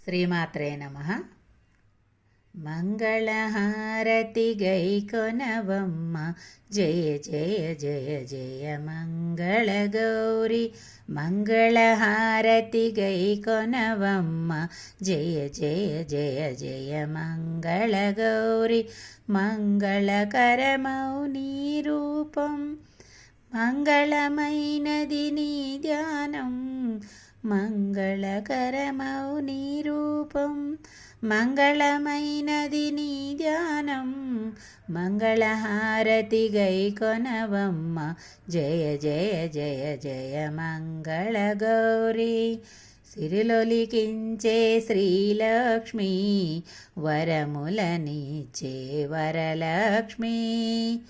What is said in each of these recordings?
శ్రీమాత్రే నమః. మంగళహారతి గైకొనవమ్మ జయ జయ జయ జయ మంగళ గౌరి. మంగళహారతి గైకొనవమ్మ జయ జయ జయ జయ మంగళ గౌరి. మంగళకరమౌ నీ రూపం, మంగళమైనది నీ ధ్యానం. మంగళకరమౌ నీ రూపం, మంగళమైనది నీ ధ్యానం. మంగళహారతి గైకొనవమ్మ జయ జయ జయ జయ మంగళ గౌరి. సిరిలొలికించే శ్రీలక్ష్మి, వరములనిచ్చే వరలక్ష్మి.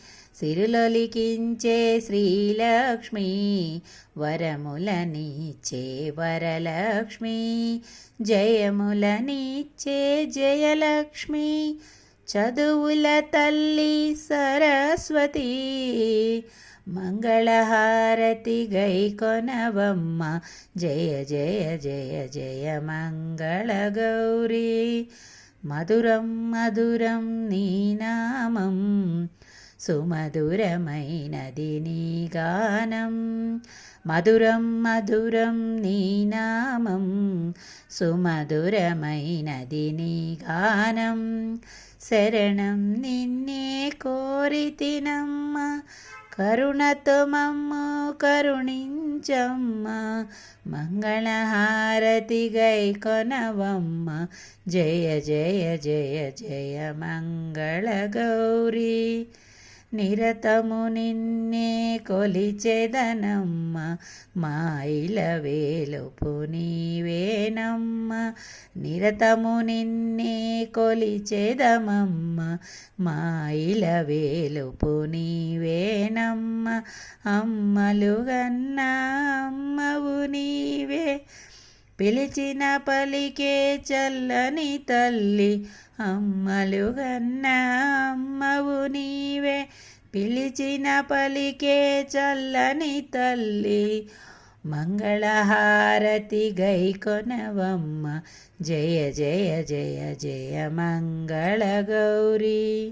సిరిలొలికించే శ్రీలక్ష్మి, వరములనిచ్చే వరలక్ష్మి. జయములనిచ్చే జయలక్ష్మి, చదువుల తల్లి సరస్వతి. మంగళహారతి గైకొనవమ్మ జయ జయ జయ జయ మంగళ గౌరి. మధురం మధురం నీ నామం, సుమధురమైనది నీ గానం. మధురం మధురం నీ నామం, సుమధురమైనది నీ గానం. శరణం నిన్నే కోరితినమ్మ, కరుణతో మమ్ము కరుణించమ్మ. మంగళహారతి గైకొనవమ్మ జయ జయ జయ జయ మంగళ గౌరి. నిరతము నిన్నే కొలిచెదనమ్మ, మాయిల వేలుపు నీవేనమ్మ. నిరతము నిన్నే కొలిచెదమమ్మ, మాయిల వేలుపు నీవేనమ్మ. అమ్మలుగన్న అమ్మవు నీవే, పిలిచిన పలికే చల్లని తల్లి. అమ్మలుగన్న అమ్మవు నీవే, పిలిచిన పలికే చల్లని తల్లి. మంగళహారతి గైకొనవమ్మ జయ జయ జయ జయ మంగళ గౌరి.